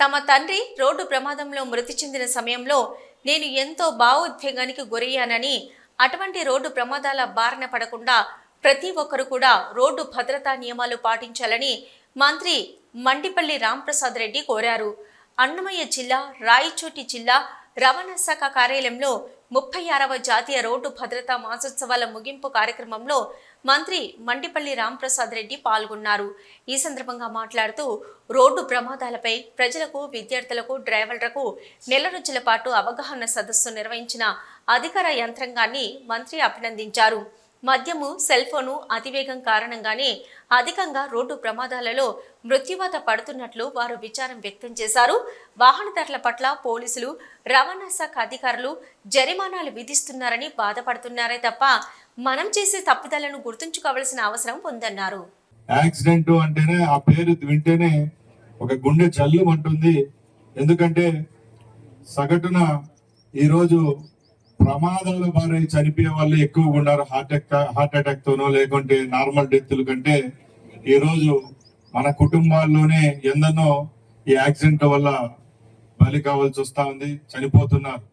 తమ తండ్రి రోడ్డు ప్రమాదంలో మృతి చెందిన సమయంలో నేను ఎంతో భావోద్వేగానికి గురయ్యానని, అటువంటి రోడ్డు ప్రమాదాల బారిన పడకుండా ప్రతి ఒక్కరు కూడా రోడ్డు భద్రతా నియమాలు పాటించాలని మంత్రి మండిపల్లి రాంప్రసాద్ రెడ్డి కోరారు. అన్నమయ్య జిల్లా రాయచోటి జిల్లా రవాణా శాఖ కార్యాలయంలో 36వ జాతీయ రోడ్డు భద్రతా మాసోత్సవాల ముగింపు కార్యక్రమంలో మంత్రి మండిపల్లి రాంప్రసాద్ రెడ్డి పాల్గొన్నారు. ఈ సందర్భంగా మాట్లాడుతూ రోడ్డు ప్రమాదాలపై ప్రజలకు, విద్యార్థులకు, డ్రైవర్లకు నెల రోజుల పాటు అవగాహన సదస్సు నిర్వహించిన అధికార యంత్రాంగాన్ని మంత్రి అభినందించారు. మద్యము, సెల్ ఫోను, అతివేగం కారణంగానే అధికంగా రోడ్డు ప్రమాదాలలో మృత్యువాత పడుతున్నట్లు వారు విచారం వ్యక్తం చేశారు. వాహనదారుల పట్ల పోలీసులు, రవాణా శాఖ అధికారులు జరిమానాలు విధిస్తున్నారని బాధపడుతున్నారే తప్ప మనం చేసే తప్పిదాలను గుర్తుంచుకోవాల్సిన అవసరం ఉందన్నారు. యాక్సిడెంట్ అంటేనే ఆ పేరు వింటేనే ఒక గుండె జల్లుమంటుంది. ఎందుకంటే సగటున ఈరోజు ప్రమాదాల బారి చనిపోయే వాళ్ళు ఎక్కువగా ఉన్నారు. హార్ట్ అటాక్ తోనో లేకుంటే నార్మల్ డెత్తుల కంటే ఈరోజు మన కుటుంబాల్లోనే ఎందనో ఈ యాక్సిడెంట్ వల్ల బలి కావాల్సి వస్తా ఉంది, చనిపోతున్నారు.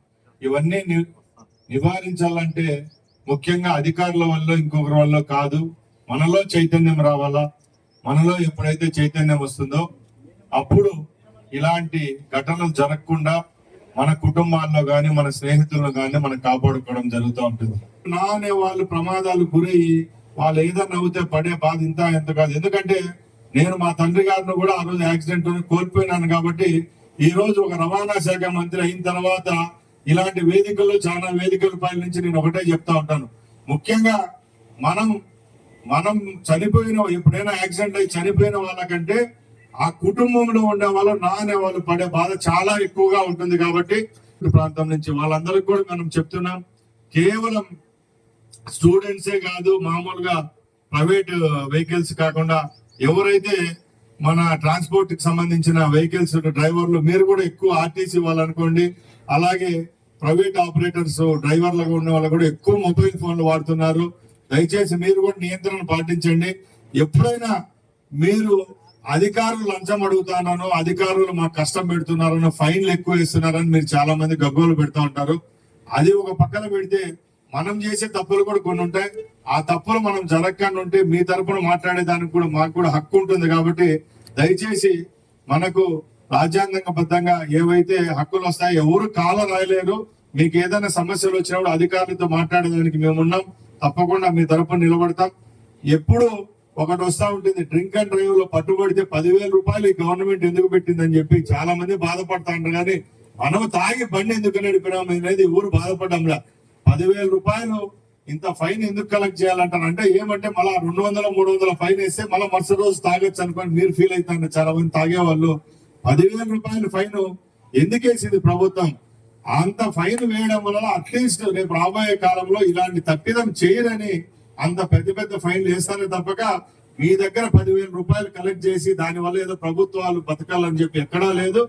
ఇవన్నీ నివారించాలంటే ముఖ్యంగా అధికారుల వల్ల, ఇంకొకరి వల్ల కాదు, మనలో చైతన్యం రావాలా. మనలో ఎప్పుడైతే చైతన్యం వస్తుందో అప్పుడు ఇలాంటి ఘటనలు జరగకుండా మన కుటుంబాల్లో గాని, మన స్నేహితులను గాని మనం కాపాడుకోవడం జరుగుతూ ఉంటుంది. నా అనే వాళ్ళు ప్రమాదాలు గురయ్యి వాళ్ళు ఏదన్నా అవుతే పడే బాధ ఎంత కాదు. ఎందుకంటే నేను మా తండ్రి గారిని కూడా ఆ రోజు యాక్సిడెంట్ కోల్పోయినాను. కాబట్టి ఈ రోజు ఒక రవాణా శాఖ మంత్రి అయిన తర్వాత ఇలాంటి వేదికల్లో, చాలా వేదికల పై నుంచి నేను ఒకటే చెప్తా ఉంటాను. ముఖ్యంగా మనం చనిపోయిన, ఎప్పుడైనా యాక్సిడెంట్ అయి చనిపోయిన వాళ్ళకంటే ఆ కుటుంబంలో ఉండే వాళ్ళు, నా అనే వాళ్ళు పడే బాధ చాలా ఎక్కువగా ఉంటుంది. కాబట్టి ప్రాంతం నుంచి వాళ్ళందరికీ కూడా మనం చెప్తున్నాం, కేవలం స్టూడెంట్సే కాదు, మామూలుగా ప్రైవేట్ వెహికల్స్ కాకుండా ఎవరైతే మన ట్రాన్స్పోర్ట్ కి సంబంధించిన వెహికల్స్ డ్రైవర్లు, మీరు కూడా ఎక్కువ ఆర్టీసీ వాళ్ళనుకోండి, అలాగే ప్రైవేట్ ఆపరేటర్స్ డ్రైవర్లుగా ఉన్న వాళ్ళు కూడా ఎక్కువ మొబైల్ ఫోన్లు వాడుతున్నారు. దయచేసి మీరు కూడా నియంత్రణ పాటించండి. ఎప్పుడైనా మీరు అధికారులు లంచం అడుగుతున్నాను, అధికారులు మాకు కష్టం పెడుతున్నారనో, ఫైన్లు ఎక్కువ ఇస్తున్నారని మీరు చాలా మంది గగ్గోలు పెడతా ఉంటారు. అది ఒక పక్కన పెడితే మనం చేసే తప్పులు కూడా కొన్ని ఉంటాయి. ఆ తప్పులు మనం జరగకుండా ఉంటే మీ తరపున మాట్లాడేదానికి కూడా మాకు కూడా హక్కు ఉంటుంది. కాబట్టి దయచేసి మనకు రాజ్యాంగబద్ధంగా ఏవైతే హక్కులు వస్తాయో ఎవరు కాల రాయలేరు. మీకు ఏదైనా సమస్యలు వచ్చినప్పుడు అధికారులతో మాట్లాడేదానికి మేమున్నాం. తప్పకుండా మీ తరపున నిలబడతాం. ఎప్పుడు ఒకటి వస్తా ఉంటుంది, డ్రింక్ అండ్ డ్రైవ్ లో పట్టుబడితే 10,000 రూపాయలు ఈ గవర్నమెంట్ ఎందుకు పెట్టిందని చెప్పి చాలా మంది బాధపడతా ఉంటారు. కానీ మనం తాగి బండి ఎందుకు నడిపినాం అనేది ఊరు బాధపడ్డంలా. 10,000 రూపాయలు ఇంత ఫైన్ ఎందుకు కలెక్ట్ చేయాలంటారు అంటే, ఏమంటే మళ్ళా 200, 300 ఫైన్ వేస్తే మళ్ళీ మరుసటి రోజు తాగొచ్చు అనుకోని మీరు ఫీల్ అవుతారు చాలా మంది తాగేవాళ్ళు. 10,000 రూపాయలు ఫైన్ ఎందుకు వేసింది ప్రభుత్వం? అంత ఫైన్ వేయడం వల్ల అట్లీస్ట్ రేపు రాబోయే కాలంలో ఇలాంటి తప్పిదం చేయరని అంత పెద్ద ఫైన్లు వేస్తానే తప్పక మీ దగ్గర 10,000 రూపాయలు కలెక్ట్ చేసి దానివల్ల ఏదో ప్రభుత్వాలు బతకాలని చెప్పి ఎక్కడా లేదు.